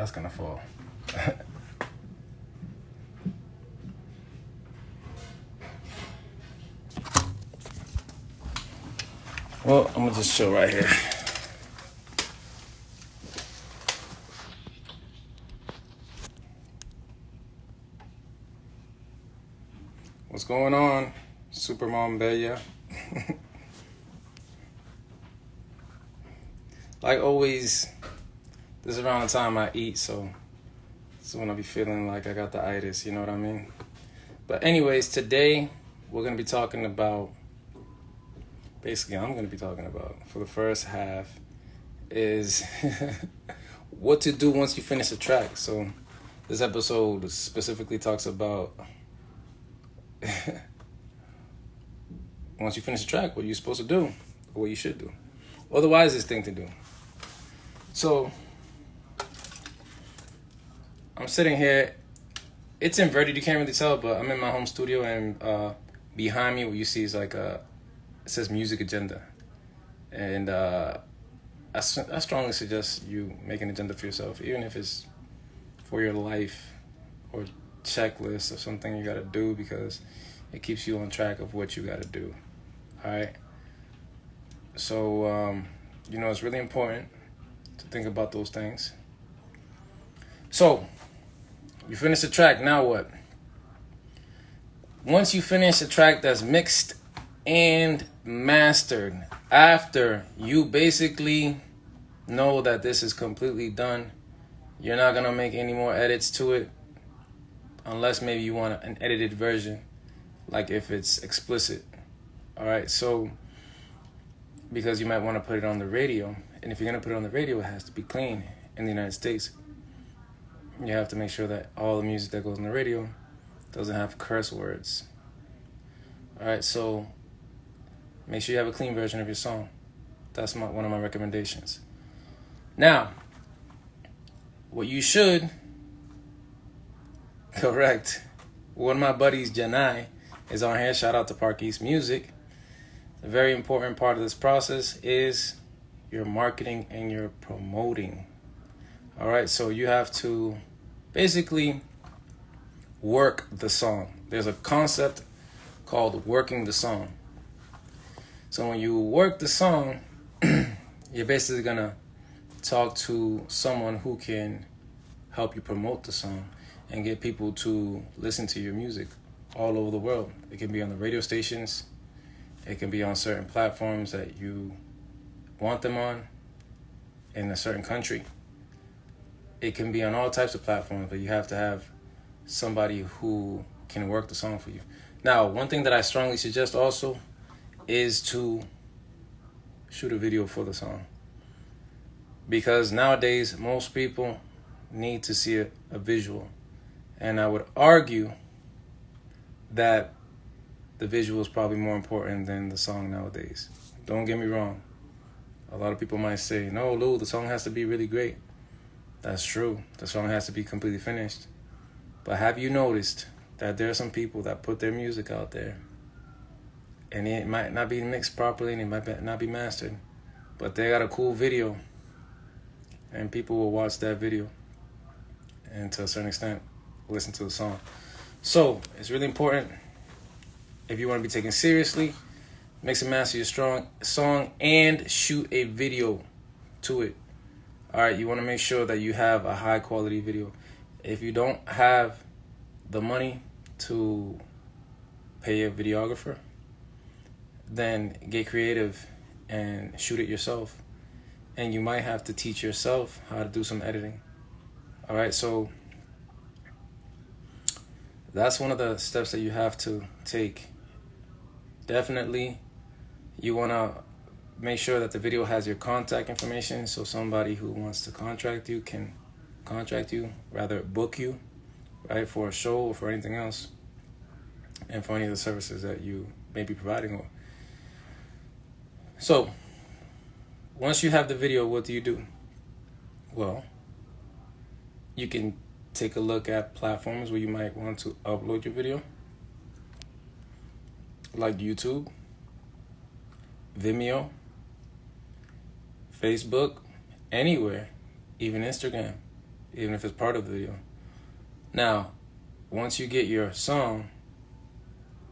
That's gonna fall. Well, I'm gonna just chill right here. What's going on, Supermom Bella? Like always, this is around the time I eat, so this is when I be feeling like I got the itis, you know what I mean? But anyways, today we're gonna be talking about, basically I'm gonna be talking about, for the first half, is what to do once you finish a track. So this episode specifically talks about once you finish a track, what you're supposed to do, or what you should do, or the wisest thing to do. So I'm sitting here, it's inverted, you can't really tell, but I'm in my home studio, and behind me what you see is like it says music agenda. And I strongly suggest you make an agenda for yourself, even if it's for your life or checklist of something you got to do, because it keeps you on track of what you got to do. All right. So, it's really important to think about those things. So, you finish the track, now what? Once you finish a track that's mixed and mastered, after you basically know that this is completely done, you're not going to make any more edits to it, unless maybe you want an edited version, like if it's explicit. All right, so because you might want to put it on the radio, and if you're going to put it on the radio, it has to be clean in the United States. You have to make sure that all the music that goes on the radio doesn't have curse words. All right, so make sure you have a clean version of your song. That's one of my recommendations. Now, what you should correct, one of my buddies, Janai, is on here. Shout out to Park East Music. A very important part of this process is your marketing and your promoting. All right, so you have to basically work the song. There's a concept called working the song. So when you work the song, you're basically gonna talk to someone who can help you promote the song and get people to listen to your music all over the world. It can be on the radio stations. It can be on certain platforms that you want them on in a certain country. It can be on all types of platforms, but you have to have somebody who can work the song for you. Now, one thing that I strongly suggest also is to shoot a video for the song. Because nowadays, most people need to see a visual. And I would argue that the visual is probably more important than the song nowadays. Don't get me wrong. A lot of people might say, no, Lou, the song has to be really great. That's true. The song has to be completely finished. But have you noticed that there are some people that put their music out there and it might not be mixed properly and it might not be mastered, but they got a cool video and people will watch that video and to a certain extent listen to the song. So it's really important, if you want to be taken seriously, mix and master your strong song and shoot a video to it. All right, you want to make sure that you have a high quality video. If you don't have the money to pay a videographer, then get creative and shoot it yourself. And you might have to teach yourself how to do some editing. All right, so that's one of the steps that you have to take. Definitely, you want to make sure that the video has your contact information, so somebody who wants to contract you can contract you, rather book you, right, for a show or for anything else, and for any of the services that you may be providing. So, once you have the video, what do? Well, you can take a look at platforms where you might want to upload your video, like YouTube, Vimeo, Facebook, anywhere, even Instagram. even if it's part of the video. Now, once you get your song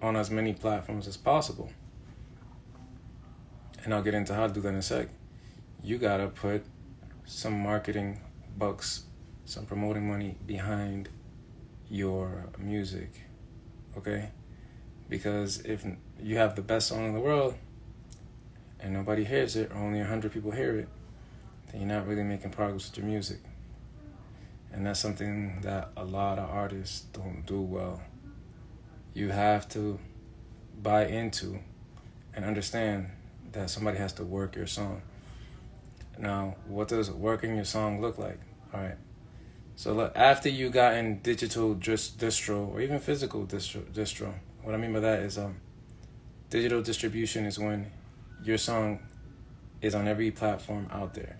on as many platforms as possible, and I'll get into how to do that in a sec, you gotta put some marketing bucks, some promoting money behind your music, okay? Because if you have the best song in the world and nobody hears it, or only 100 people hear it, then you're not really making progress with your music. And that's something that a lot of artists don't do well. You have to buy into and understand that somebody has to work your song. Now, what does working your song look like? All right. So look, after you got in digital distro or even physical distro, what I mean by that is digital distribution is when your song is on every platform out there.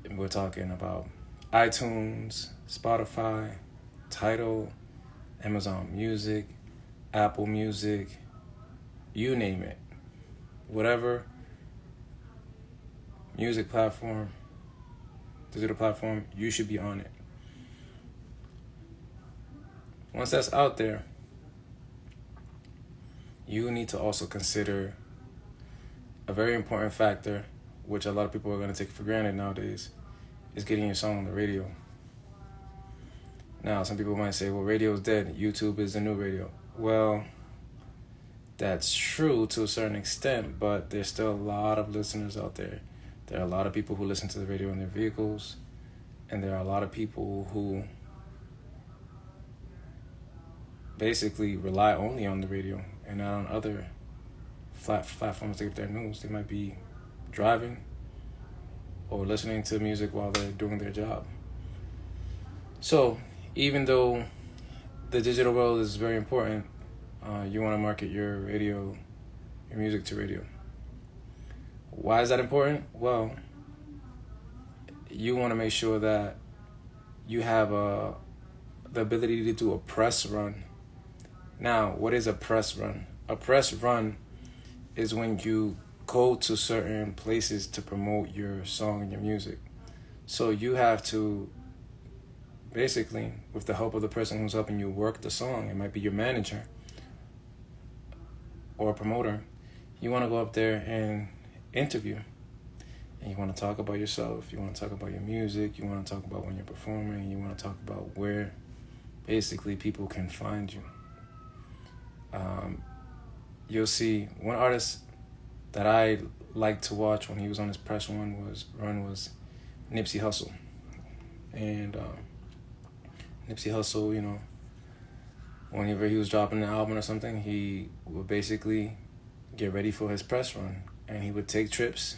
And we're talking about iTunes, Spotify, Tidal, Amazon Music, Apple Music, you name it. Whatever music platform, digital platform, you should be on it. Once that's out there, you need to also consider a very important factor, which a lot of people are going to take for granted nowadays, is getting your song on the radio. Now, some people might say, well, radio is dead. YouTube is the new radio. Well, that's true to a certain extent, but there's still a lot of listeners out there. There are a lot of people who listen to the radio in their vehicles, and there are a lot of people who basically rely only on the radio and not on other platforms to get their news. They might be driving or listening to music while they're doing their job. So even though the digital world is very important, you want to market your music to radio. Why is that important? Well, you want to make sure that you have the ability to do a press run. Now, what is a press run? A press run is when you go to certain places to promote your song and your music. So you have to basically, with the help of the person who's helping you work the song, it might be your manager or a promoter, you want to go up there and interview. And you want to talk about yourself, you want to talk about your music, you want to talk about when you're performing, you want to talk about where basically people can find you. You'll see one artist that I liked to watch when he was on his press run was Nipsey Hussle. And Nipsey Hussle, you know, whenever he was dropping an album or something, he would basically get ready for his press run, and he would take trips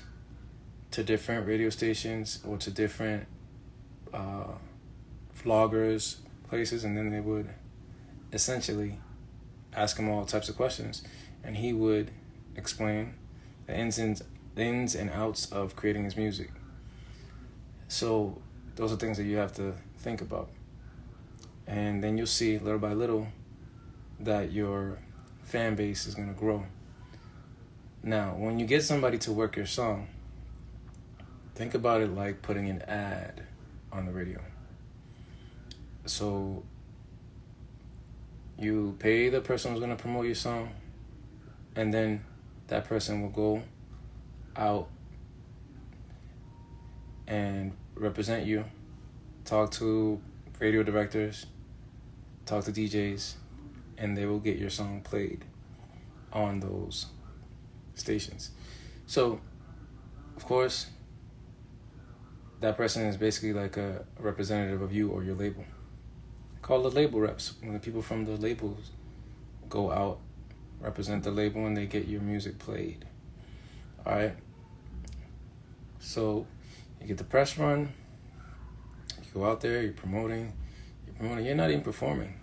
to different radio stations or to different vloggers, places, and then they would essentially ask him all types of questions, and he would explain the ins and outs of creating his music. So those are things that you have to think about. And then you'll see little by little that your fan base is going to grow. Now, when you get somebody to work your song, think about it like putting an ad on the radio. So you pay the person who's going to promote your song, and then that person will go out and represent you, talk to radio directors, talk to DJs, and they will get your song played on those stations. So, of course, that person is basically like a representative of you or your label. Call the label reps. When the people from the labels go out, represent the label, and they get your music played. All right? So you get the press run, you go out there, you're promoting, you're not even performing.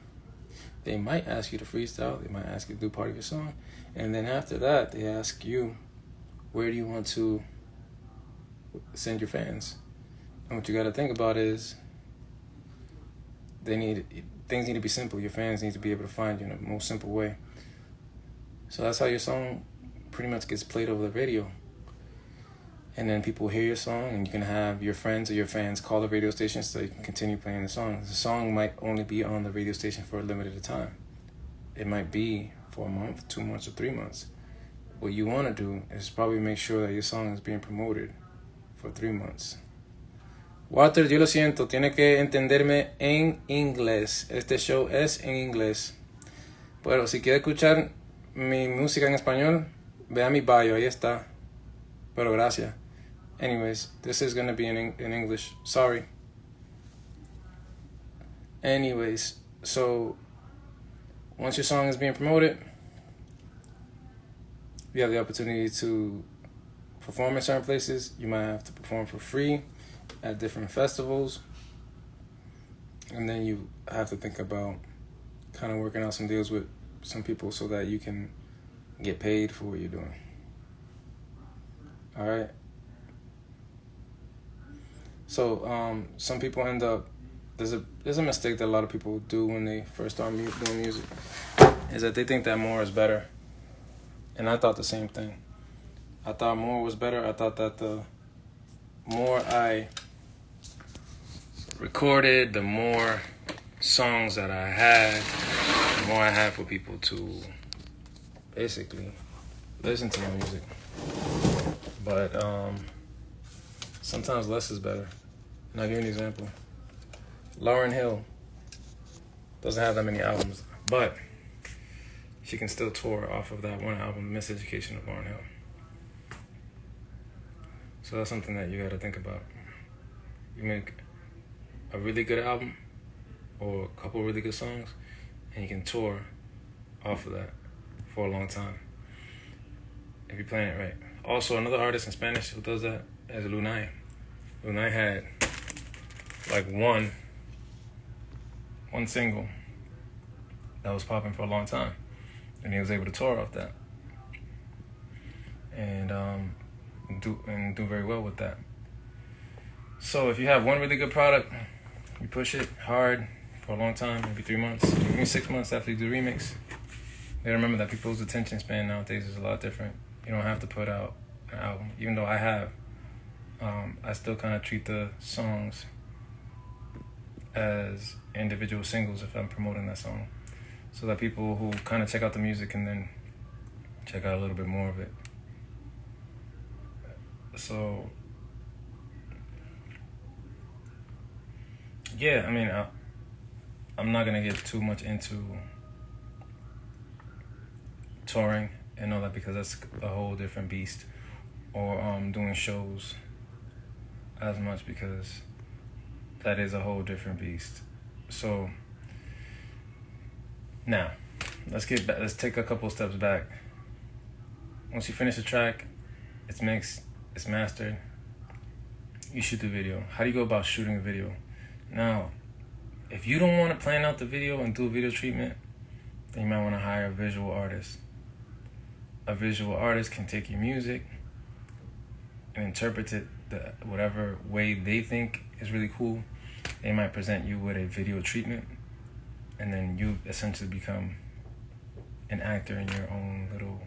They might ask you to freestyle, they might ask you to do part of your song, and then after that, they ask you, where do you want to send your fans? And what you got to think about is, things need to be simple. Your fans need to be able to find you in the most simple way. So that's how your song pretty much gets played over the radio. and then people hear your song, and you can have your friends or your fans call the radio station so you can continue playing the song. The song might only be on the radio station for a limited time. It might be for a month, 2 months, or 3 months. What you want to do is probably make sure that your song is being promoted for 3 months. Walter, yo lo siento, tiene que entenderme en inglés. Este show es en inglés. Pero si quiere escuchar mi música en español, vea mi bio, ahí está. Pero gracias. Anyways, this is going to be in English. Sorry. Anyways, so once your song is being promoted, you have the opportunity to perform in certain places. You might have to perform for free at different festivals. And then you have to think about kind of working out some deals with some people so that you can get paid for what you're doing. All right. So some people end up, there's a mistake that a lot of people do when they first start doing music, is that they think that more is better. And I thought the same thing. I thought more was better. I thought that the more I recorded, the more songs that I had, the more I had for people to basically listen to my music. But sometimes less is better. And I'll give you an example. Lauryn Hill doesn't have that many albums, but she can still tour off of that one album, Miseducation of Lauryn Hill. So that's something that you got to think about. You make a really good album or a couple really good songs, and you can tour off of that for a long time if you're playing it right. Also, another artist in Spanish who does that is Loue. Loue had like one single that was popping for a long time, and he was able to tour off that and do very well with that. So if you have one really good product, you push it hard for a long time, maybe 3 months, maybe 6 months after you do remix. You gotta remember that people's attention span nowadays is a lot different. You don't have to put out an album, even though I have. I still kind of treat the songs as individual singles if I'm promoting that song, so that people who kind of check out the music can then check out a little bit more of it. So yeah, I mean, I'm not gonna get too much into touring and all that, because that's a whole different beast, or doing shows as much, because that is a whole different beast. So now let's take a couple steps back. Once you finish a track, it's mixed, it's mastered, you shoot the video. How do you go about shooting a video? Now, if you don't want to plan out the video and do a video treatment, then you might want to hire a visual artist. A visual artist can take your music and interpret it whatever way they think is really cool. They might present you with a video treatment, and then you essentially become an actor in your own little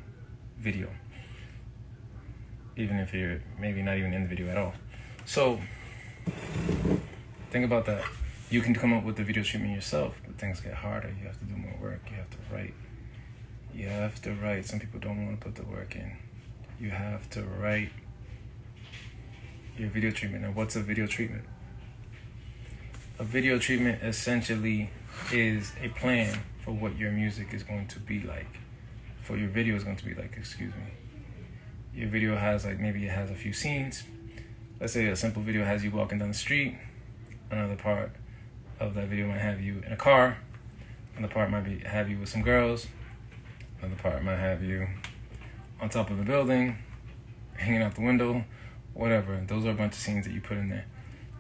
video, even if you're maybe not even in the video at all. So think about that. You can come up with the video treatment yourself, but things get harder. You have to do more work. You have to write. You have to write. Some people don't want to put the work in. You have to write your video treatment. Now, what's a video treatment? A video treatment essentially is a plan for what your music is going to be like, for your video is going to be like, excuse me. Your video has maybe it has a few scenes. Let's say a simple video has you walking down the street. Another part of that video might have you in a car. Another part might have you with some girls. Another part might have you on top of a building, hanging out the window, whatever. Those are a bunch of scenes that you put in there.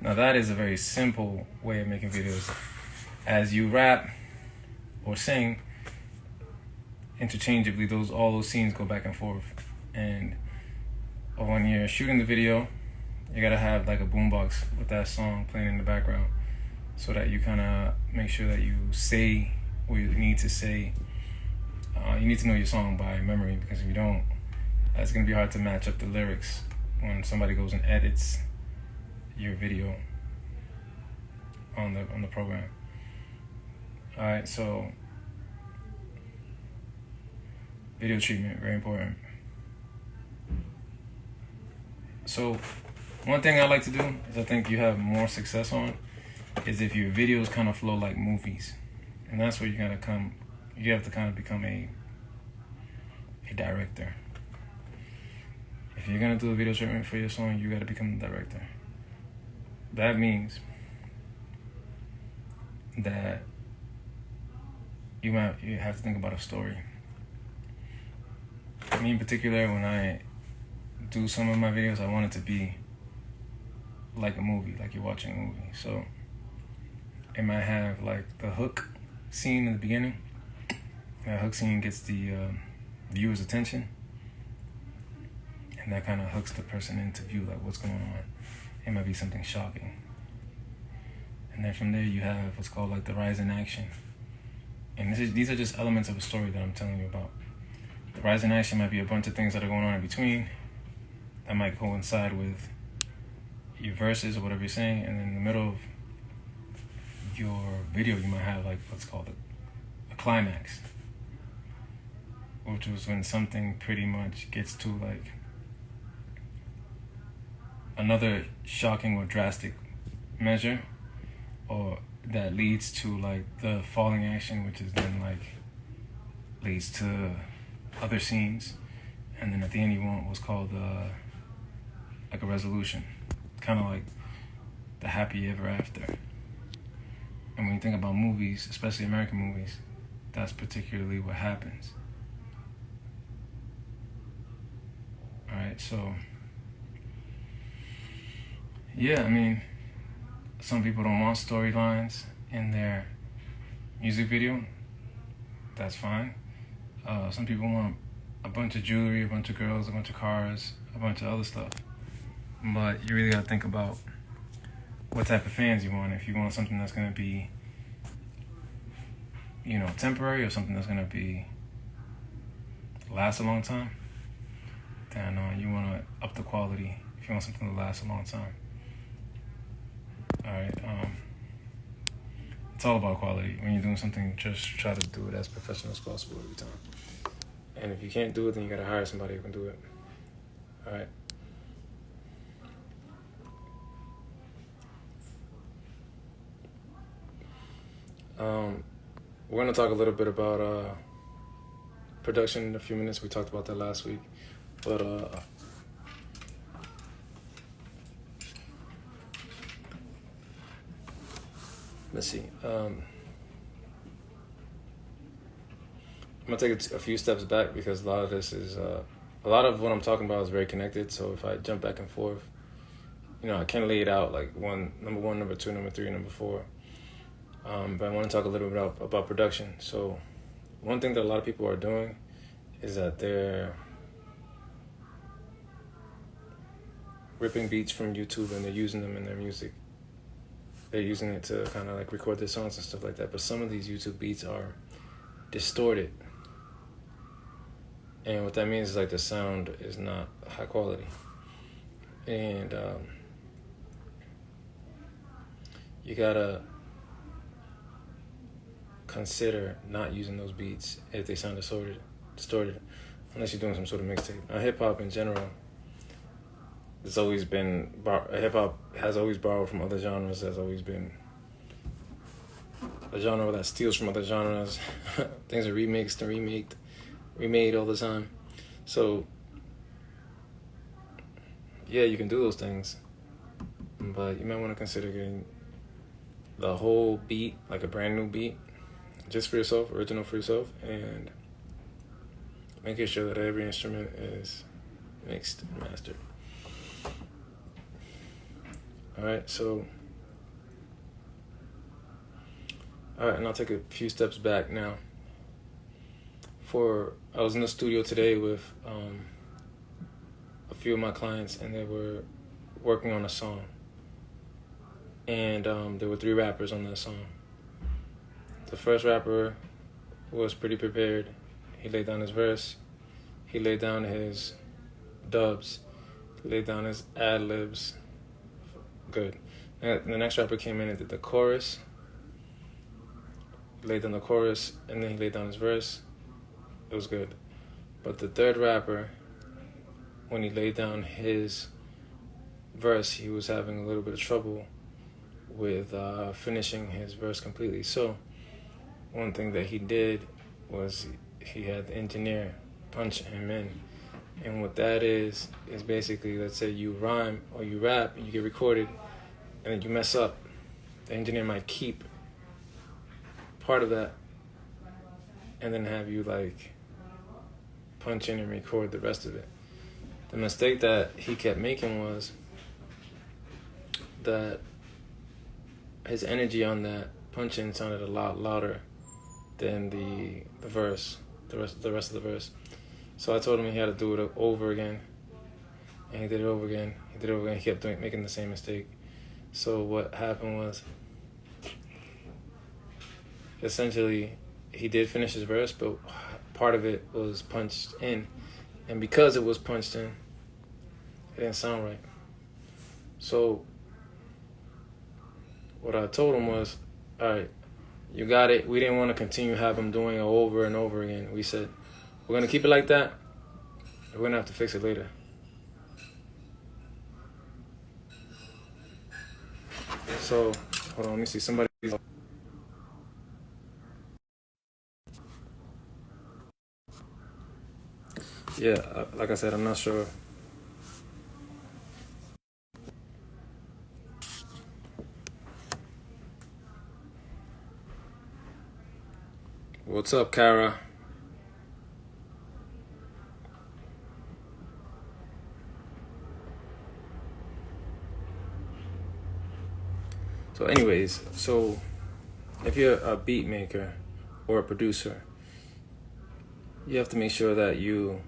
Now that is a very simple way of making videos. As you rap or sing, interchangeably, all those scenes go back and forth. And when you're shooting the video, you gotta have like a boombox with that song playing in the background, so that you kind of make sure that you say what you need to say. You need to know your song by memory, because if you don't, it's gonna be hard to match up the lyrics when somebody goes and edits your video on the program. All right, so video treatment, very important. So one thing I like to do is I think you have more success on is if your videos kind of flow like movies. And that's where you have to kind of become a director. If you're gonna do a video treatment for your song, you gotta become the director. That means that you have to think about a story. Me in particular, when I do some of my videos, I want it to be like a movie, like you're watching a movie. So it might have like the hook scene in the beginning. That hook scene gets the viewer's attention, and that kind of hooks the person into view, like what's going on. It might be something shocking. And then from there you have what's called like the rise in action. And these are just elements of a story that I'm telling you about. The rise in action might be a bunch of things that are going on in between that might coincide with your verses or whatever you're saying, and then in the middle of your video you might have like what's called a climax, which was when something pretty much gets to like another shocking or drastic measure, or that leads to like the falling action, which is then like leads to other scenes, and then at the end you want what's called like a resolution, kind of like the happy ever after. And when you think about movies, especially American movies, that's particularly what happens. Alright, so yeah, I mean, some people don't want storylines in their music video. That's fine. Some people want a bunch of jewelry, a bunch of girls, a bunch of cars, a bunch of other stuff. But you really gotta think about what type of fans you want. If you want something that's gonna be, temporary, or something that's gonna be last a long time, then you wanna up the quality if you want something to last a long time. Alright, it's all about quality. When you're doing something, just try to do it as professional as possible every time. And if you can't do it, then you gotta hire somebody who can do it. Alright. We're gonna talk a little bit about production in a few minutes. We talked about that last week, but let's see. I'm gonna take a few steps back because a lot of this is a lot of what I'm talking about is very connected. So if I jump back and forth, I can lay it out like number one, number two, number three, number four. But I want to talk a little bit about production. So one thing that a lot of people are doing is that they're ripping beats from YouTube and they're using them in their music. They're using it to kind of like record their songs and stuff like that. But some of these YouTube beats are distorted. And what that means is like the sound is not high quality. And you gotta consider not using those beats if they sound distorted, unless you're doing some sort of mixtape. Now, hip hop in general, it's always been hip hop has always borrowed from other genres. Has always been a genre that steals from other genres. Things are remixed and remade all the time. So yeah, you can do those things, but you might want to consider getting the whole beat, like a brand new beat, just for yourself, original for yourself, and making sure that every instrument is mixed and mastered. Alright, and I'll take a few steps back now. I was in the studio today with a few of my clients, and they were working on a song. And there were 3 rappers on that song. The first rapper was pretty prepared. He laid down his verse. He laid down his dubs. laid down his ad libs. Good. And the next rapper came in and did the chorus. He laid down the chorus, and then he laid down his verse. It was good. But the third rapper, when he laid down his verse, he was having a little bit of trouble with finishing his verse completely. So one thing that he did was he had the engineer punch him in. And what that is basically, let's say you rhyme or you rap and you get recorded and then you mess up. The engineer might keep part of that and then have you like punch in and record the rest of it. The mistake that he kept making was that his energy on that punch in sounded a lot louder than the verse, the rest of the verse. So I told him he had to do it over again, and he did it over again. He did it over again. He kept making the same mistake. So what happened was, essentially, he did finish his verse, but part of it was punched in, and because it was punched in, it didn't sound right. So what I told him was, all right, you got it. We didn't want to continue have him doing it over and over again. We said, we're going to keep it like that. We're going to have to fix it later. So, hold on, let me see. Somebody. Yeah, like I said, I'm not sure. What's up, Kara? So anyways, so if you're a beat maker or a producer, you have to make sure that you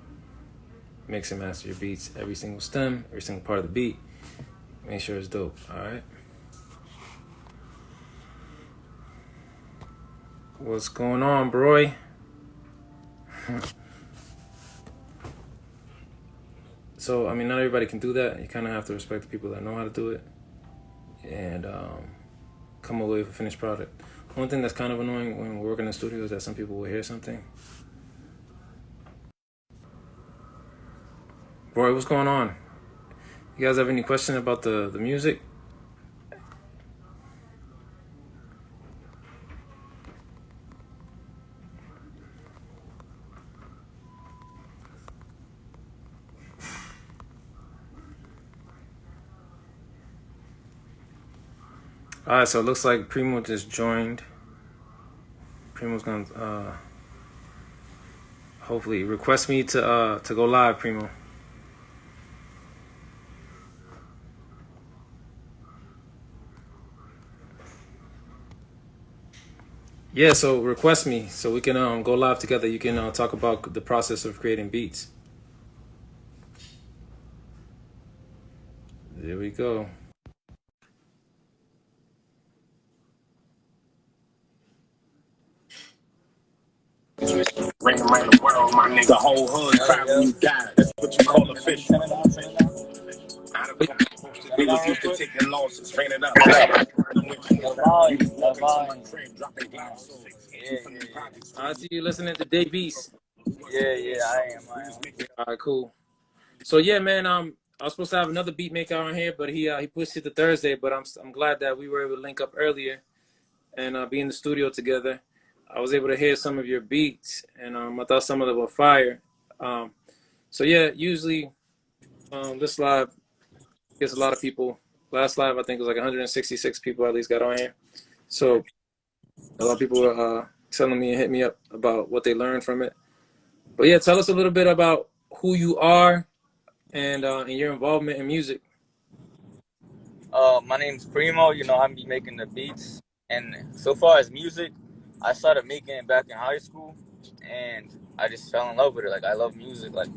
mix and master your beats, every single stem, every single part of the beat. Make sure it's dope, all right? What's going on, bro? So, I mean, not everybody can do that. You kind of have to respect the people that know how to do it and come away with a finished product. One thing that's kind of annoying when we're working in the studio is that some people will hear something. Roy, what's going on? You guys have any question about the music? All right, so it looks like Primo just joined. Primo's gonna hopefully request me to go live, Primo. Yeah, so request me so we can go live together. You can talk about the process of creating beats. There we go. Ring around the world, my nigga. The whole hood cry when you die. That's what you call official. We was used to taking losses, ran it up. I see you listening to Dave East. Yeah, I am. All right, cool. So yeah, man, I was supposed to have another beat maker on here, but he pushed it to Thursday. But I'm glad that we were able to link up earlier and be in the studio together. I was able to hear some of your beats, and I thought some of them were fire. So yeah, usually this live gets a lot of people. Last live, I think it was like 166 people at least got on here. So a lot of people were telling me and hit me up about what they learned from it. But yeah, tell us a little bit about who you are and your involvement in music. My name's Primo. I'm be making the beats, and so far as music, I started making it back in high school, and I just fell in love with it. Like, I love music. Like,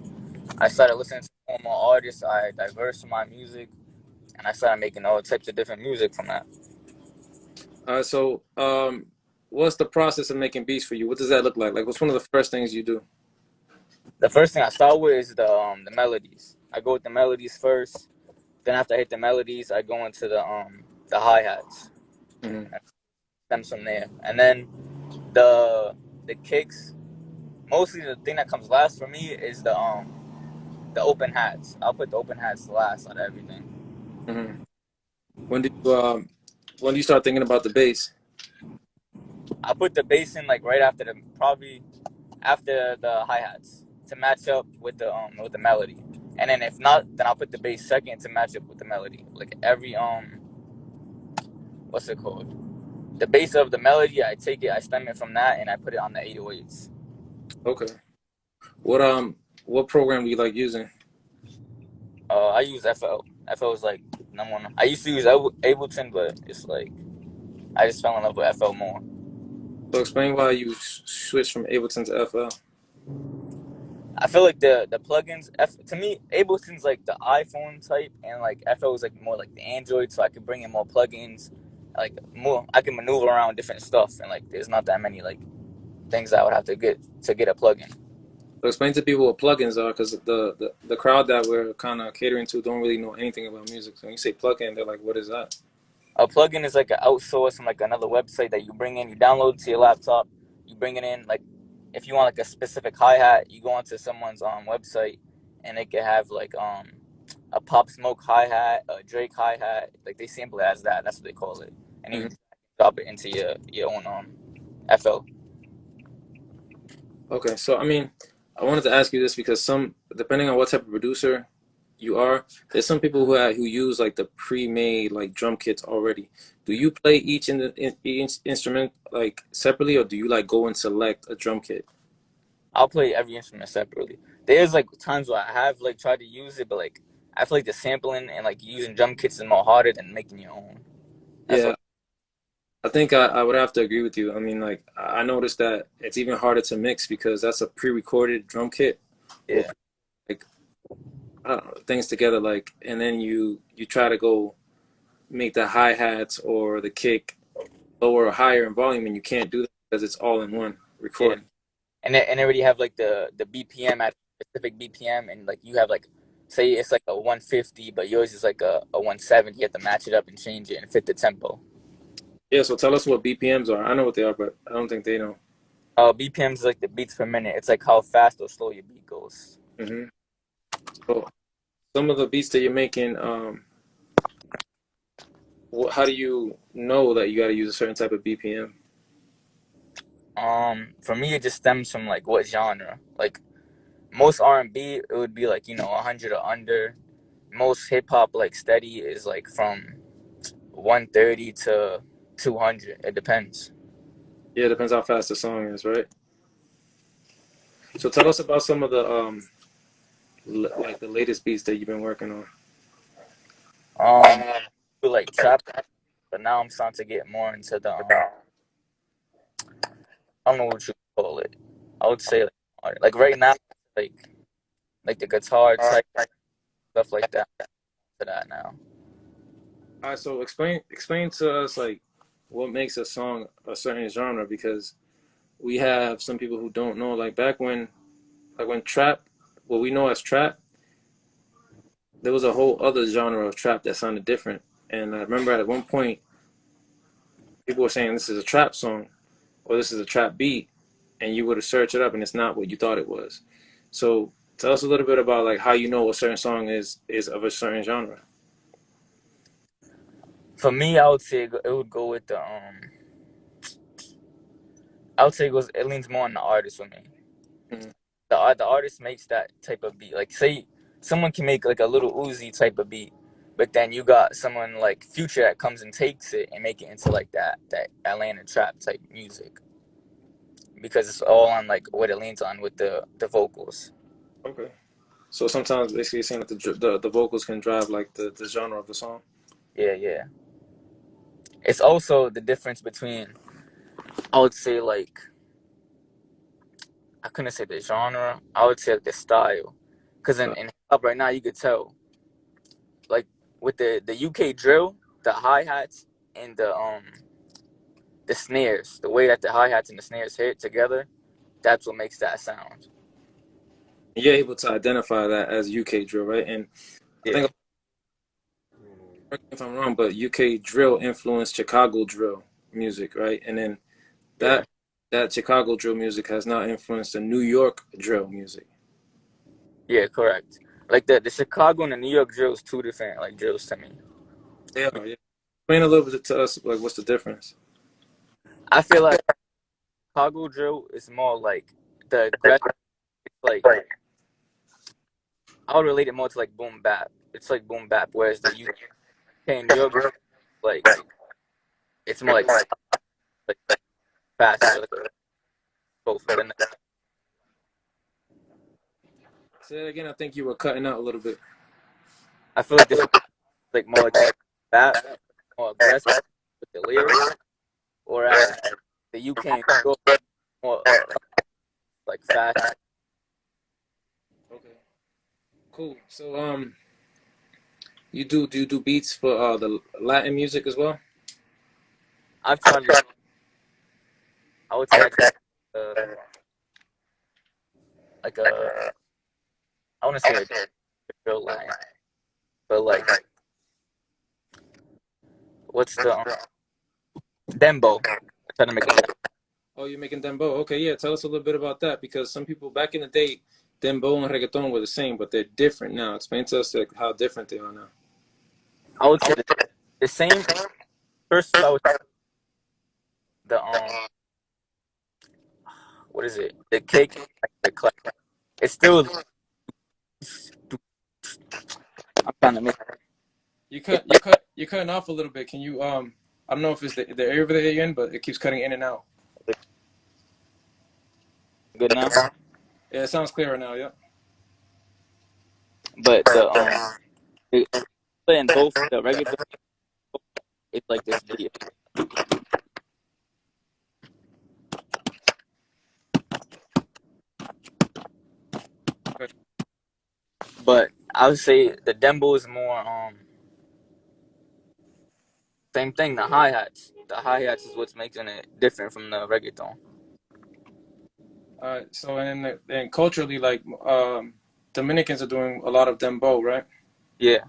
I started listening to more artists. I diversed my music, and I started making all types of different music from that. So what's the process of making beats for you? What does that look like? Like, what's one of the first things you do? The first thing I start with is the melodies. I go with the melodies first. Then after I hit the melodies, I go into the hi hats. Mm-hmm. Stems from there, and then the kicks. Mostly the thing that comes last for me is the open hats. I'll put the open hats last out of everything. Mm-hmm. When do you start thinking about the bass? I put the bass in like right after probably after the hi hats to match up with the melody, and then if not, then I'll put the bass second to match up with the melody. Like every what's it called? The bass of the melody, I take it, I stem it from that, and I put it on the 808s. Okay. What what program do you like using? I use FL. FL is like number one. I used to use Ableton, but it's like I just fell in love with FL more. So explain why you switched from Ableton to FL. I feel like the plugins to me Ableton's like the iPhone type, and like FL is like more like the Android, so I can bring in more plugins, like more I can maneuver around different stuff, and like there's not that many like things I would have to get a plugin. So explain to people what plugins are, because the crowd that we're kind of catering to don't really know anything about music. So when you say plugin, they're like, "What is that?" A plugin is like an outsource from like another website that you bring in, you download to your laptop, you bring it in. Like if you want like a specific hi hat, you go onto someone's website, and they can have like a Pop Smoke hi hat, a Drake hi hat. Like they sample it as that. That's what they call it, and Hmm. you drop it into your own FL. Okay, so I mean, I wanted to ask you this because depending on what type of producer you are, there's some people who use like the pre-made like drum kits already. Do you play each instrument like separately, or do you like go and select a drum kit? I'll play every instrument separately. There's like times where I have like tried to use it, but like I feel like the sampling and like using drum kits is more harder than making your own. That's Yeah, what. I think I would have to agree with you. I mean, like I noticed that it's even harder to mix because that's a pre-recorded drum kit or Yeah. like things together. Like, and then you try to go make the hi hats or the kick lower or higher in volume, and you can't do that because it's all in one Yeah. recording. And they already have like the BPM at a specific BPM, and like you have like say it's like a 150, but yours is like a 170. You have to match it up and change it and fit the tempo. Yeah, so tell us what BPMs are. I know what they are, but I don't think they know. BPMs is like the beats per minute. It's like how fast or slow your beat goes. Hmm. So some of the beats that you're making, how do you know that you got to use a certain type of BPM? For me, it just stems from like what genre. Like most R&B, it would be like 100 or under. Most hip hop like steady is like from 130 to 200. It depends. Yeah, it depends how fast the song is, right? So tell us about some of the like the latest beats that you've been working on. Um, like trap, but now I'm starting to get more into the I don't know what you call it. I would say like right now, like like the guitar type stuff like that. To that now. All right, so explain to us like what makes a song a certain genre, because we have some people who don't know. Like back when trap, what we know as trap, there was a whole other genre of trap that sounded different. And I remember at one point people were saying this is a trap song or this is a trap beat, and you would have searched it up and it's not what you thought it was. So tell us a little bit about like how you know a certain song is of a certain genre. For me, I would say it would go with the I would say it leans more on the artist for me. Mhm. The artist makes that type of beat. Like say someone can make like a little Uzi type of beat, but then you got someone like Future that comes and takes it and make it into like that Atlanta trap type music because it's all on like what it leans on with the vocals. Okay. So sometimes basically saying that the vocals can drive like the genre of the song. Yeah, yeah. It's also the difference between I would say like I couldn't say the genre. I would say like the style, because in hip hop right now you could tell like with the UK drill, the hi hats and the snares, the way that the hi hats and the snares hit together, that's what makes that sound. You're able to identify that as UK drill, right? And I Yeah, think, correct me if I'm wrong, but UK drill influenced Chicago drill music, right? And then yeah, that that Chicago drill music has now influenced the New York drill music. yeah, correct. Like the Chicago and the New York drill is two different like drills to me. They are, yeah. Explain a little bit to us, like what's the difference? I feel like Chicago drill is more like the aggressive, like I would relate it more to like boom bap. It's like boom bap, whereas the UK and New York like it's more like faster, like both. But then Say it again. I think you were cutting out a little bit. I feel like this is like more like bap, more aggressive with the lyrics, whereas the UK and New York more like fast. Okay, cool. So do you do beats for the Latin music as well? I've tried. I would say I tried uh, like I want to say a real line, but like what's the dembo? I try to make a Oh, you're making dembow. Okay, yeah. Tell us a little bit about that because some people back in the day, dembow and reggaeton were the same, but they're different now. Explain to us like how different they are now. I would say the same. First, I would the what is it? The cake, like, the clap. It's still. I'm trying to make You're cutting off a little bit. Can you I don't know if it's the area that you're in, but it keeps cutting in and out. it good now. Yeah, it sounds clearer now. Yeah. But the in both the reggaeton, it's like this beat. Okay. But I would say the dembo is more same thing. The hi hats. The hi hats is what's making it different from the reggaeton. All right. So and culturally, like Dominicans are doing a lot of dembow, right? Yeah,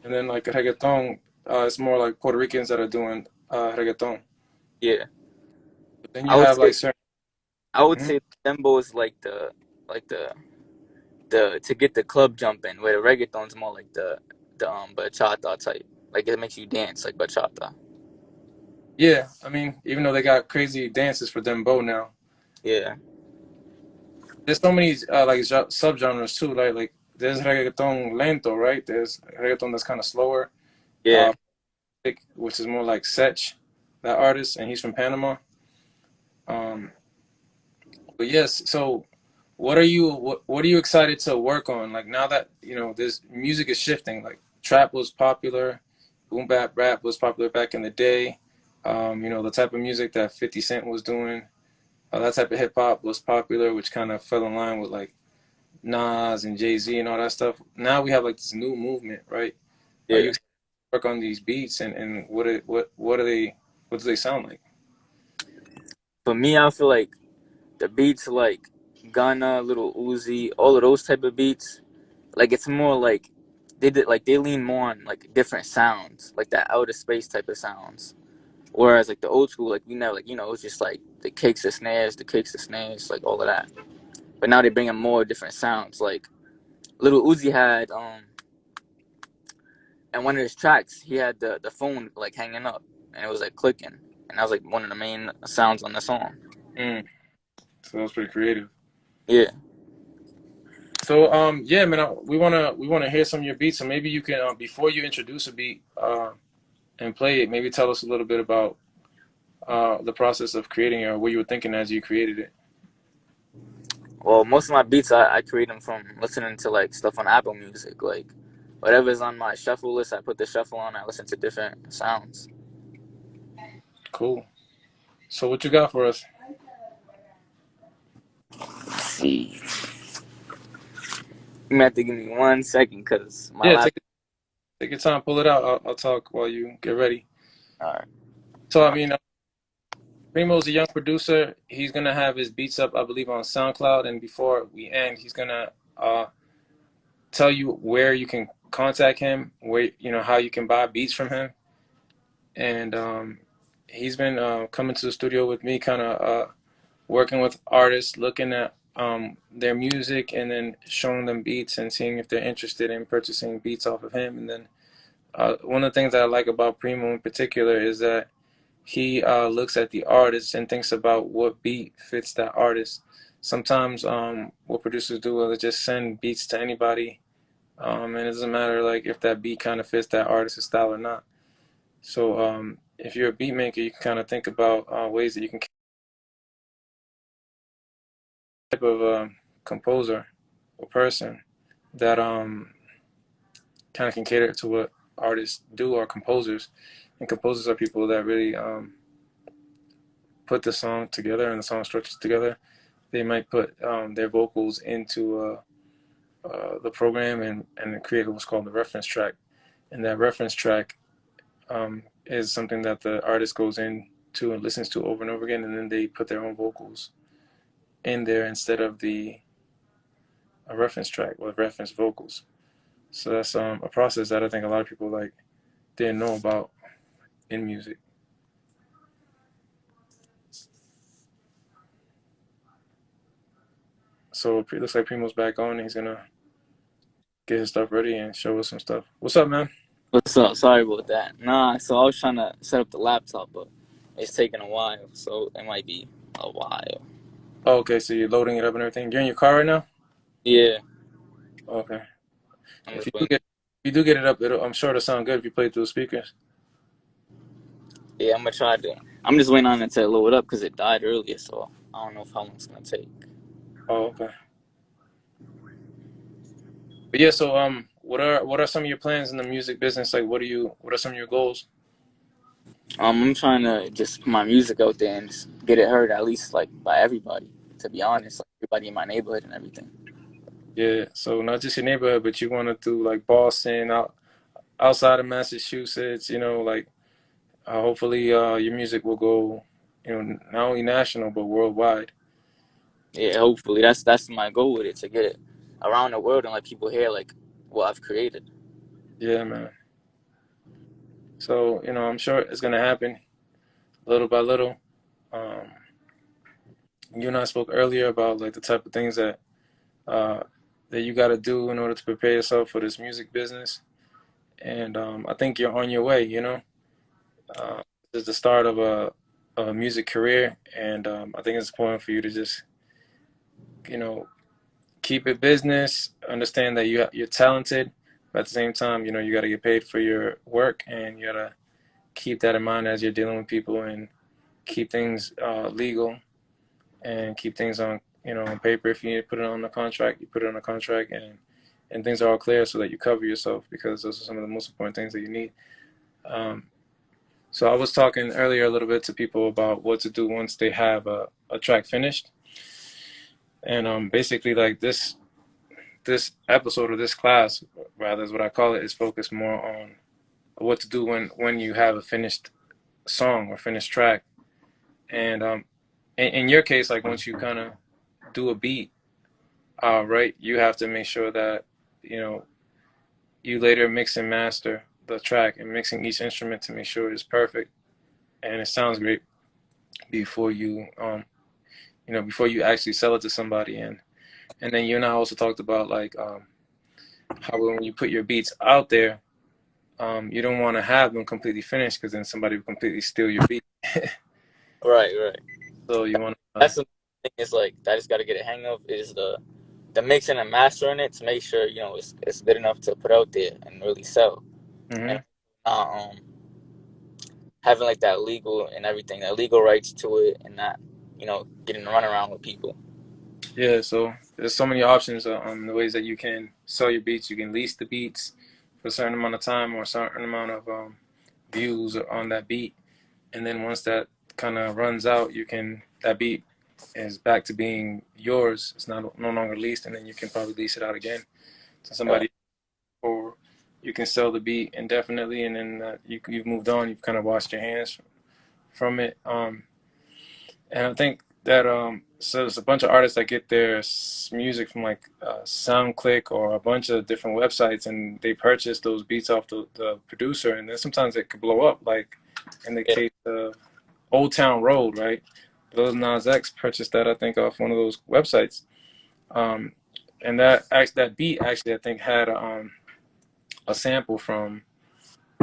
And then like reggaeton, it's more like Puerto Ricans that are doing reggaeton. yeah. But then you I would have say like certain. I would Mhm. say dembo is like the the to get the club jumping, where the reggaeton's more like the bachata type. Like it makes you dance like bachata. Yeah, I mean, even though they got crazy dances for dembow now, Yeah, there's so many like subgenres too. Like there's reggaeton lento, right? There's reggaeton that's kind of slower, yeah. uh, which is more like Sech, that artist, and he's from Panama. Um, but yes, so what are you excited to work on? Like now that this music is shifting. Like trap was popular, boom bap rap was popular back in the day. The type of music that 50 Cent was doing. That type of hip hop was popular, which kind of fell in line with like Nas and Jay-Z and all that stuff. Now we have like this new movement, right? Are you Yeah. excited to work on these beats and what do they sound like? For me, I feel like the beats like Gunna, Little Uzi, all of those type of beats, like it's more like they lean more on like different sounds, like that outer space type of sounds. Whereas like the old school, like we never like it's just like the kicks, the kicks, the snares, like all of that. But now they bring in more different sounds. Like Little Uzi had and one of his tracks, he had the phone like hanging up, and it was like clicking, and that was like one of the main sounds on the song. Mm, so that was pretty creative. Yeah. So yeah, man, we wanna hear some of your beats. So maybe you can before you introduce a beat and play it, maybe tell us a little bit about the process of creating it or what you were thinking as you created it. Well, most of my beats I create them from listening to like stuff on Apple Music, like whatever's on my shuffle list. I put the shuffle on. I listen to different sounds. Cool. So what you got for us? Let's see, you may have to give me 1 second because my Yeah, lap. take your time, pull it out. I'll talk while you get ready. All right. So I mean, Primo's a young producer. He's gonna have his beats up, I believe, on SoundCloud. And before we end, he's gonna tell you where you can contact him, where how you can buy beats from him. And he's been coming to the studio with me, kind of working with artists, looking at their music, and then showing them beats and seeing if they're interested in purchasing beats off of him. And then one of the things that I like about Primo in particular is that he looks at the artist and thinks about what beat fits that artist. Sometimes what producers do is just send beats to anybody, and it doesn't matter like if that beat kind of fits that artist's style or not. So if you're a beat maker, you can kind of think about ways that you can type of composer or person that kind of can cater to what artists do, or composers. And composers are people that really put the song together and the song structures together. They might put their vocals into the program and create what's called the reference track. And that reference track is something that the artist goes into and listens to over and over again, and then they put their own vocals in there instead of the a reference track with reference vocals. So that's a process that I think a lot of people like didn't know about in music. So it looks like Primo's back on. He's gonna get his stuff ready and show us some stuff. What's up, man? What's up? Sorry about that. Nah, so I was trying to set up the laptop, but it's taking a while, so it might be a while. Oh, okay, so you're loading it up and everything. You're in your car right now? Yeah, Okay. I'm If just waiting. you do get it up, I'm sure it'll sound good if you play it through the speakers. Yeah, I'm gonna try to. I'm just waiting on it to load up because it died earlier, so I don't know how long it's gonna take. Oh, okay. But yeah, so what are some of your plans in the music business? Like, what are some of your goals? I'm trying to just put my music out there and just get it heard at least like by everybody. To be honest, like everybody in my neighborhood and everything. Yeah, so not just your neighborhood, but you want to do like Boston, outside of Massachusetts. Like hopefully your music will go, not only national but worldwide. Yeah, hopefully that's my goal with it, to get it around the world and let people hear like what I've created. Yeah, man. So I'm sure it's gonna happen little by little. Um, you and I spoke earlier about like the type of things uh, that you got to do in order to prepare yourself for this music business, and I think you're on your way. This is the start of a music career, and I think it's important for you to just you know keep it business. Understand that you're talented, but at the same time, you got to get paid for your work, and you got to keep that in mind as you're dealing with people, and keep things legal, and keep things on paper. If you need to put it on the contract, you put it on the contract, and things are all clear so that you cover yourself, because those are some of the most important things that you need. Um, so I was talking earlier a little bit to people about what to do once they have a track finished, and basically like this episode, or this class rather is what I call it, is focused more on what to do when you have a finished song or finished track. And in your case, like once you kind of do a beat, right, you have to make sure that you later mix and master the track, and mixing each instrument to make sure it's perfect and it sounds great before you actually sell it to somebody. And then you and I also talked about like how when you put your beats out there, you don't want to have them completely finished, because then somebody will completely steal your beat. Right, right. So you want to That's the thing, is like that I just got to get a hang of, is the mixing and mastering it to make sure it's good enough to put out there and really sell, and hmm having like that legal and everything, that legal rights to it, and not getting run around with people. Yeah, so there's so many options on the ways that you can sell your beats. You can lease the beats for a certain amount of time, or a certain amount of views on that beat, and then once that kind of runs out, that beat is back to being yours. It's not no longer leased, and then you can probably lease it out again to Right. somebody, or you can sell the beat indefinitely, and then you've moved on. You've kind of washed your hands from it. And I think that so there's a bunch of artists that get their music from like SoundClick or a bunch of different websites, and they purchase those beats off the producer, and then sometimes it could blow up. Like in the Yeah. case of Old Town Road, right? Lil Nas X purchased that, I think, off one of those websites. Um, and that beat actually, I think, had a sample from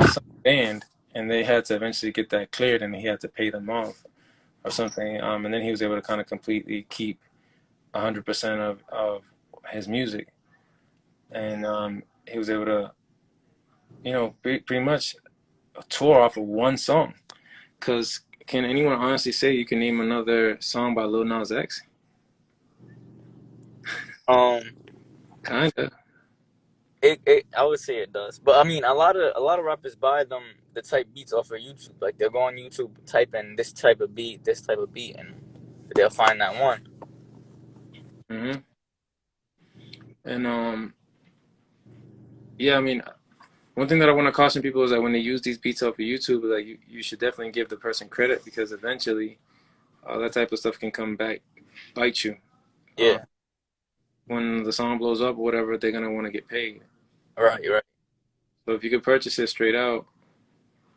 some band, and they had to eventually get that cleared, and he had to pay them off or something. And then he was able to kind of completely keep 100% of his music, and he was able to, pretty much tour off of one song. Because can anyone honestly say you can name another song by Lil Nas X? Um, Kinda. I would say it does, but I mean, a lot of rappers buy them the type beats off of YouTube. Like they'll go on YouTube, type in this type of beat, and they'll find that one. hmm And yeah, I mean, one thing that I want to caution people is that when they use these beats off of YouTube, like you should definitely give the person credit, because eventually that type of stuff can come back bite you. Uh, Yeah, when the song blows up or whatever, they're gonna want to get paid. right, right. So if you could purchase it straight out,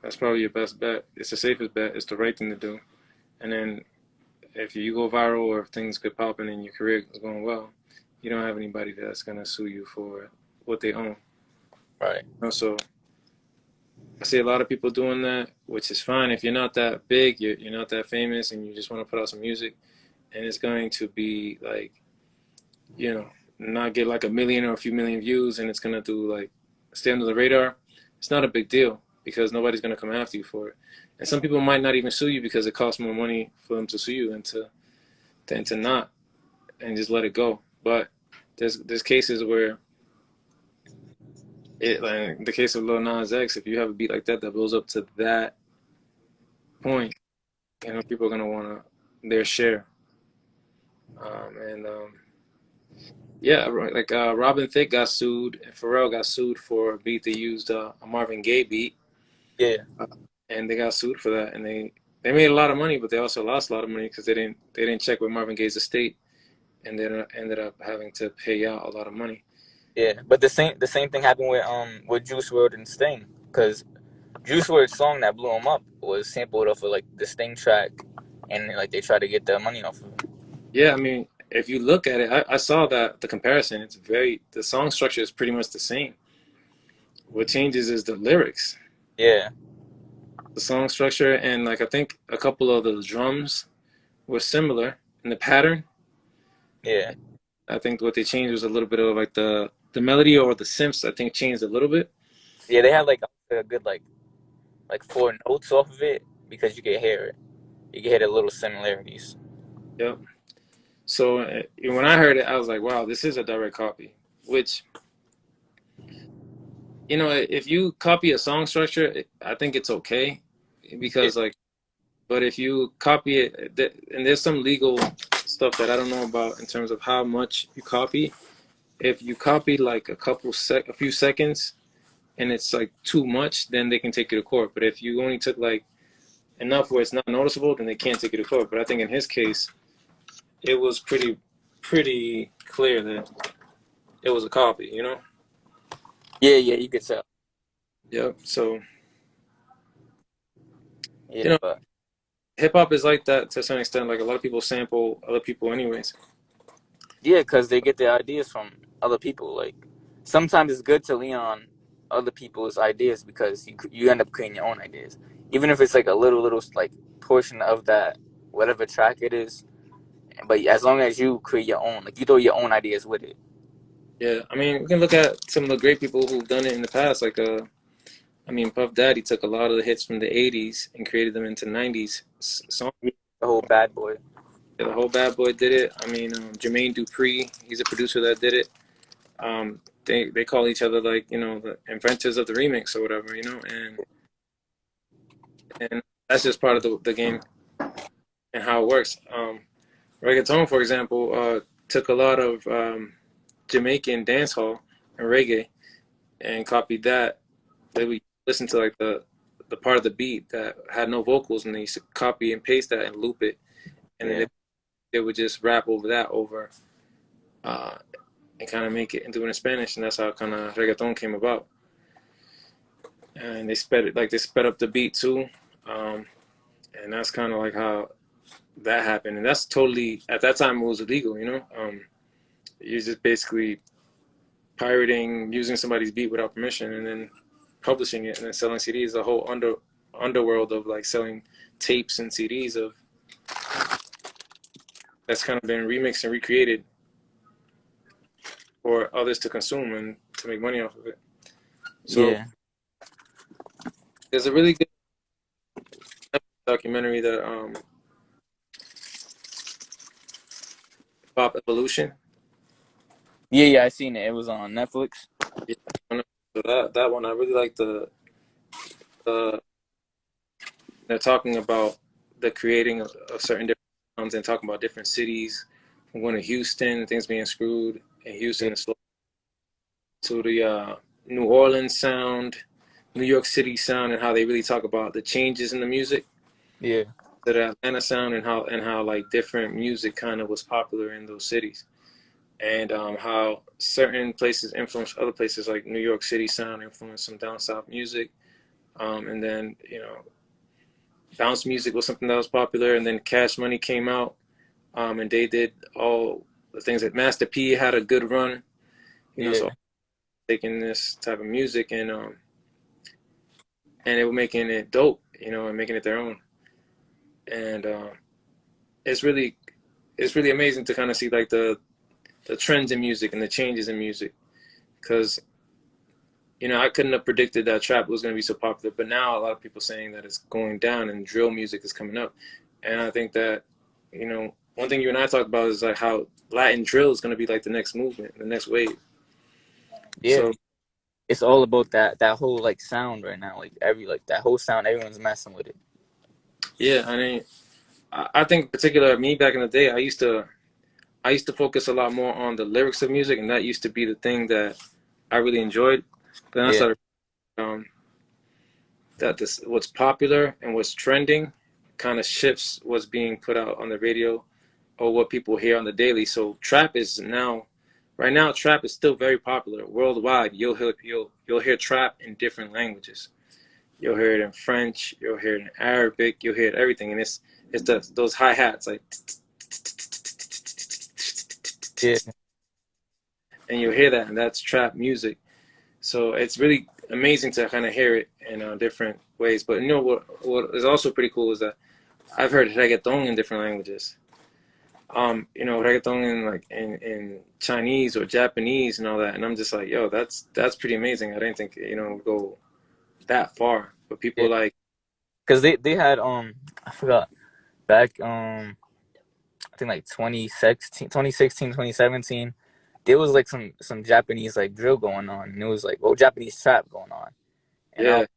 that's probably your best bet. It's the safest bet. It's the right thing to do. And then if you go viral or if things get popping and your career is going well, you don't have anybody that's gonna sue you for what they own. Right. So I see a lot of people doing that, which is fine. If you're not that big, you're not that famous, and you just want to put out some music, and it's going to be like, not get like a million or a few million views, and it's gonna do like stay under the radar. It's not a big deal because nobody's gonna come after you for it. And some people might not even sue you because it costs more money for them to sue you than to not and just let it go. But there's cases where like the case of Lil Nas X, if you have a beat like that blows up to that point, people are gonna want their share. And yeah, like Robin Thicke got sued, and Pharrell got sued for a beat they used a Marvin Gaye beat, Yeah, and they got sued for that, and they made a lot of money, but they also lost a lot of money because they didn't check with Marvin Gaye's estate, and then ended up having to pay out a lot of money. yeah. But the same thing happened with Juice WRLD and Sting, because Juice WRLD's song that blew him up was sampled off of like the Sting track, and like they tried to get their money off of it. Yeah, I mean, if you look at it, I saw that the comparison. The song structure is pretty much the same. What changes is the lyrics, Yeah, the song structure, and like I think a couple of the drums were similar in the pattern. yeah, I think what they changed was a little bit of like the melody or the synths. I think changed a little bit. yeah. They had like a good like four notes off of it because you can hear it. You can hear the little similarities. Yep. So when I heard it, I was like, wow, this is a direct copy. Which, if you copy a song structure, I think it's okay, Yeah, because like, but if you copy it, and there's some legal stuff that I don't know about in terms of how much you copy. If you copy like a few seconds, and it's like too much, then they can take you to court. But if you only took like enough where it's not noticeable, then they can't take you to court. But I think in his case, it was pretty clear that it was a copy, yeah, yeah. You could tell. Yep. So, Yeah, you know, but hip hop is like that to some extent. Like a lot of people sample other people anyways. yeah, because they get their ideas from other people. Like sometimes it's good to lean on other people's ideas because you end up creating your own ideas, even if it's like a little like portion of that whatever track it is. But as long as you create your own, like you throw your own ideas with it. Yeah. I mean, we can look at some of the great people who've done it in the past. Like, I mean, Puff Daddy took a lot of the hits from the '80s and created them into '90s songs. The whole Bad Boy. Yeah, the whole Bad Boy did it. I mean, Jermaine Dupri, he's a producer that did it. They call each other like the inventors of the remix or whatever, and that's just part of the game and how it works. Reggaeton, for example, took a lot of Jamaican dancehall and reggae and copied that. They would listen to like the part of the beat that had no vocals, and they used to copy and paste that and loop it and then they would just rap over that and kind of make it and do it in Spanish, and that's how kind of reggaeton came about. And they sped up the beat too, and that's kind of like how that happened. And that's totally, at that time it was illegal, you know. You're just basically pirating, using somebody's beat without permission, and then publishing it and then selling CDs. The whole underworld of like selling tapes and CDs of that's kind of been remixed and recreated for others to consume and to make money off of it. So there's a really good documentary that Pop Evolution. Yeah, I seen it. It was on Netflix. Yeah, so that one I really like they're talking about the creating of certain different sounds and talking about different cities. From going to Houston, things being screwed in Houston, to the New Orleans sound, New York City sound, and how they really talk about the changes in the music. Yeah. To the Atlanta sound and how like different music kind of was popular in those cities, and how certain places influenced other places, like New York City sound influenced some down south music, and then bounce music was something that was popular, and then Cash Money came out, and they did all the things that Master P had a good run, so taking this type of music and they were making it dope, and making it their own. And it's really amazing to kind of see like the trends in music and the changes in music, because I couldn't have predicted that trap was going to be so popular, but now a lot of people saying that it's going down and drill music is coming up. And I think that one thing you and I talked about is like how Latin drill is going to be like the next movement, the next wave. So it's all about that whole like sound right now, like that whole sound, everyone's messing with it. Yeah, I mean, I think in particular, me back in the day, I used to focus a lot more on the lyrics of music, and that used to be the thing that I really enjoyed. But then I started that what's popular and what's trending kind of shifts what's being put out on the radio or what people hear on the daily. So trap is right now, trap is still very popular worldwide. You'll hear trap in different languages. You'll hear it in French. You'll hear it in Arabic. You'll hear it everything, and it's those hi hats like, and you'll hear that, and that's trap music. So it's really amazing to kind of hear it in different ways. But what is also pretty cool is that I've heard reggaeton in different languages. Reggaeton in Chinese or Japanese and all that, and I'm just like, yo, that's pretty amazing. I didn't think it would go that far, but people like, because they had I forgot back I think like 2016 2017 there was like some Japanese like drill going on, and it was like Japanese trap going on, and I was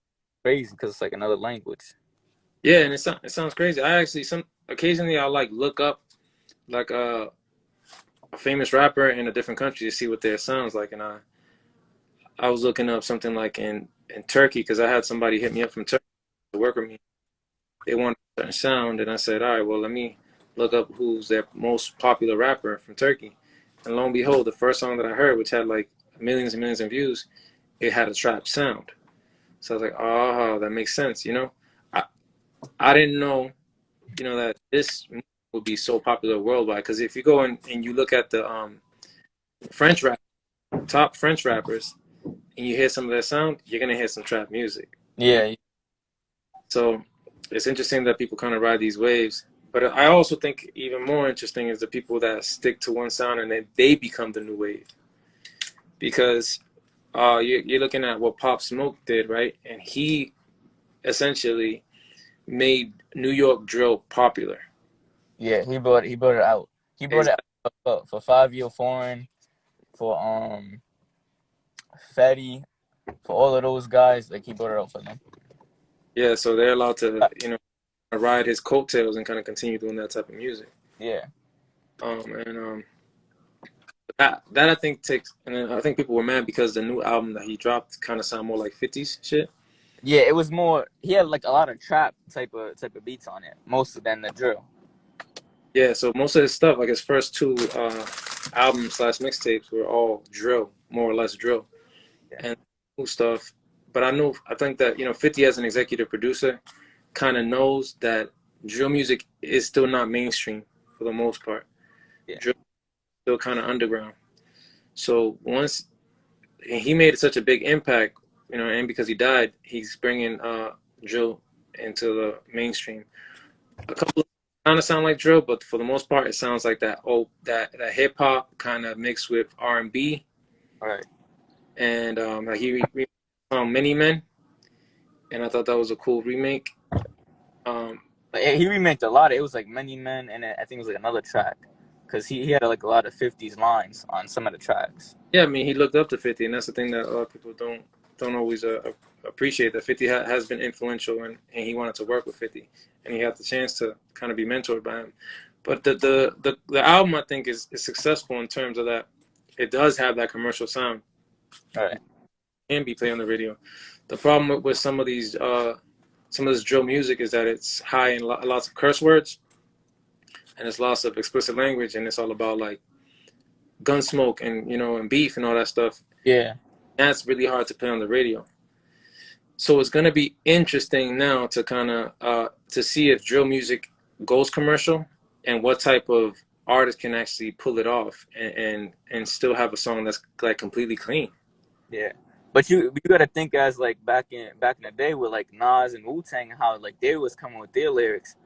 crazy because it's like another language. Yeah, and it sounds crazy. I actually occasionally I'll like look up like a famous rapper in a different country to see what their sounds like, and I was looking up something like in Turkey, because I had somebody hit me up from Turkey to work with me. They wanted a certain sound, and I said, all right, well, let me look up who's their most popular rapper from Turkey. And lo and behold, the first song that I heard, which had like millions and millions of views, it had a trap sound. So I was like, oh, that makes sense, I didn't know, that this would be so popular worldwide. Because if you go and you look at the French rap, top French rappers, and you hear some of their sound, you're going to hear some trap music. Yeah. So it's interesting that people kind of ride these waves. But I also think even more interesting is the people that stick to one sound and then they become the new wave. Because you're looking at what Pop Smoke did, right? And he essentially made New York drill popular. Yeah, he brought it out. He brought it out for 5 Year Foreign, for Fetty, for all of those guys. Like, he brought it out for them. Yeah, so they're allowed to, ride his coattails and kind of continue doing that type of music. Yeah. That I think takes, and then I think people were mad because the new album that he dropped kind of sound more like 50s shit. Yeah, it was more. He had like a lot of trap type of beats on it, most than the drill. Yeah, so most of his stuff, like his first two albums slash mixtapes, were all drill, more or less drill, Yeah, and cool stuff. But I think that 50 as an executive producer kind of knows that drill music is still not mainstream for the most part. yeah, Drill is still kind of underground. So once he made such a big impact, and because he died, he's bringing drill into the mainstream. A couple of kind of sound like drill, but for the most part, it sounds like that hip hop kind of mixed with R&B, all right. and like he Many Men, and I thought that was a cool remake. Um, But he remixed a lot. It was like Many Men, and I think it was like another track, because he had like a lot of 50s lines on some of the tracks. yeah, I mean he looked up to 50, and that's the thing that a lot of people don't always appreciate, that 50 has been influential, and he wanted to work with 50, and he had the chance to kind of be mentored by him. But the album, I think, is successful in terms of that it does have that commercial sound. All right. Can be played on the radio. The problem with some of this drill music is that it's high in lots of curse words, and it's lots of explicit language, and it's all about like gun smoke and and beef and all that stuff. Yeah. That's really hard to play on the radio. So it's gonna be interesting now to kind of to see if drill music goes commercial, and what type of artist can actually pull it off, and still have a song that's like completely clean. Yeah. But you gotta think, as like back in the day with like Nas and Wu-Tang, how like they was coming with their lyrics.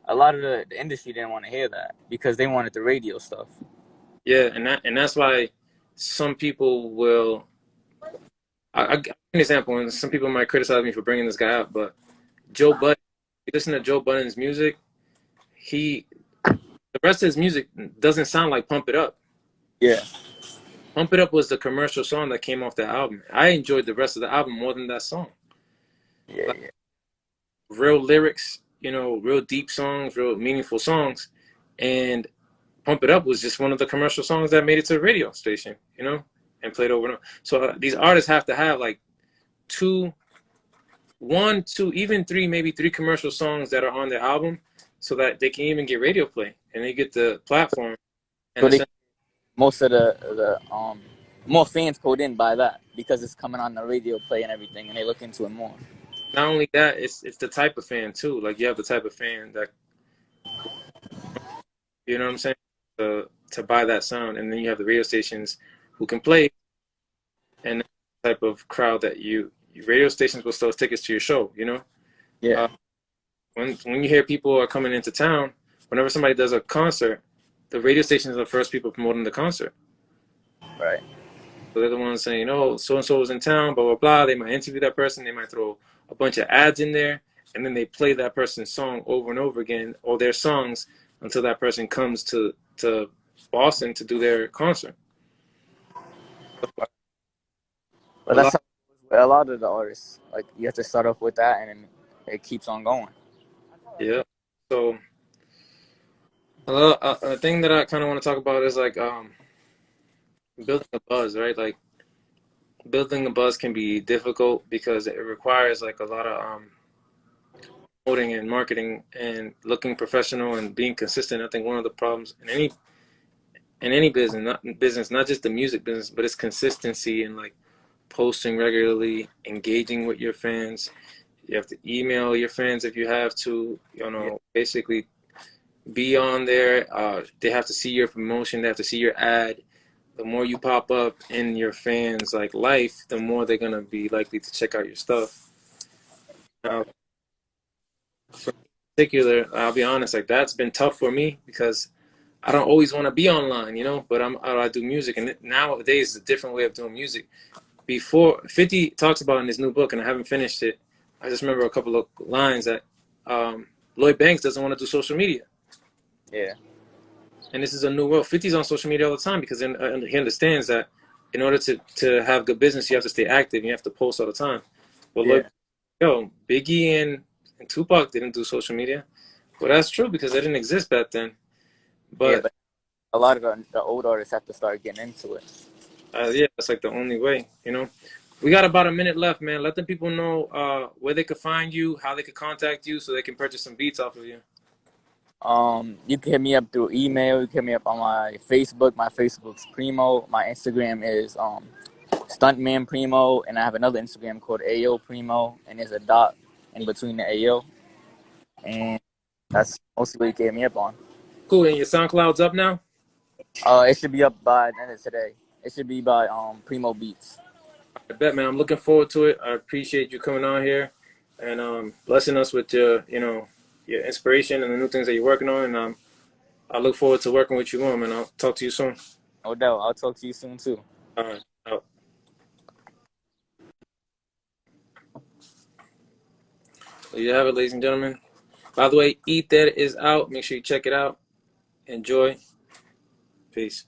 A lot of the industry didn't want to hear that because they wanted the radio stuff. Yeah, and that's why some people will. I give an example, and some people might criticize me for bringing this guy up, but Joe Budden. You listen to Joe Budden's music, the rest of his music doesn't sound like Pump It Up. Yeah. Pump It Up was the commercial song that came off that album. I enjoyed the rest of the album more than that song. Yeah. Like, Yeah. real lyrics, real deep songs, real meaningful songs, and Pump It Up was just one of the commercial songs that made it to the radio station, and played over and over. So these artists have to have like one, two, even three, maybe three commercial songs that are on their album, so that they can even get radio play and they get the platform. So And most of the more fans pulled in by that because it's coming on the radio play and everything, and they look into it more. not only that, it's the type of fan too. Like you have the type of fan that, you know what I'm saying, to buy that sound, and then you have the radio stations who can play, and the type of crowd that radio stations will sell tickets to your show. Yeah. When you hear people are coming into town, whenever somebody does a concert, the radio stations are the first people promoting the concert. Right. So they're the ones saying, "Oh, so and so is in town," blah blah blah. They might interview that person. They might throw a bunch of ads in there, and then they play that person's song over and over again, or their songs, until that person comes to Boston to do their concert. But that's how a lot of the artists, like, you have to start off with that, and then it keeps on going. Yeah. So a thing that I kind of want to talk about is like building a buzz, right? Like building a buzz can be difficult because it requires like a lot of promoting and marketing and looking professional and being consistent. I think one of the problems in any business, not just the music business, but it's consistency and like posting regularly, engaging with your fans. You have to email your fans if you have to, basically be on there. They have to see your promotion. They have to see your ad. The more you pop up in your fans' like life, the more they're gonna be likely to check out your stuff. Now, for particular, I'll be honest, like that's been tough for me because I don't always want to be online, but I do music, and nowadays it's a different way of doing music. Before 50 talks about in his new book, and I haven't finished it. I just remember a couple of lines that Lloyd Banks doesn't want to do social media. Yeah. And this is a new world. 50's on social media all the time because he understands that in order to have good business, you have to stay active. You have to post all the time. Well, Biggie and Tupac didn't do social media. Well, that's true because they didn't exist back then. But a lot of the old artists have to start getting into it. That's like the only way, We got about a minute left, man. Let the people know where they could find you, how they could contact you, so they can purchase some beats off of you. You can hit me up through email. You can hit me up on my Facebook. My Facebook's Primo. My Instagram is Stuntman Primo, and I have another Instagram called Ayo Primo, and there's a dot in between the Ayo, and that's mostly what you can hit me up on. Cool. And your SoundCloud's up now? It should be up by the end of today. It should be by Primo Beats. I bet, man. I'm looking forward to it. I appreciate you coming on here and blessing us with your, your inspiration and the new things that you're working on. And I look forward to working with you more, man. I'll talk to you soon. No doubt. I'll talk to you soon too. All right. Out. There you have it, ladies and gentlemen. By the way, Eat That is out. Make sure you check it out. Enjoy. Peace.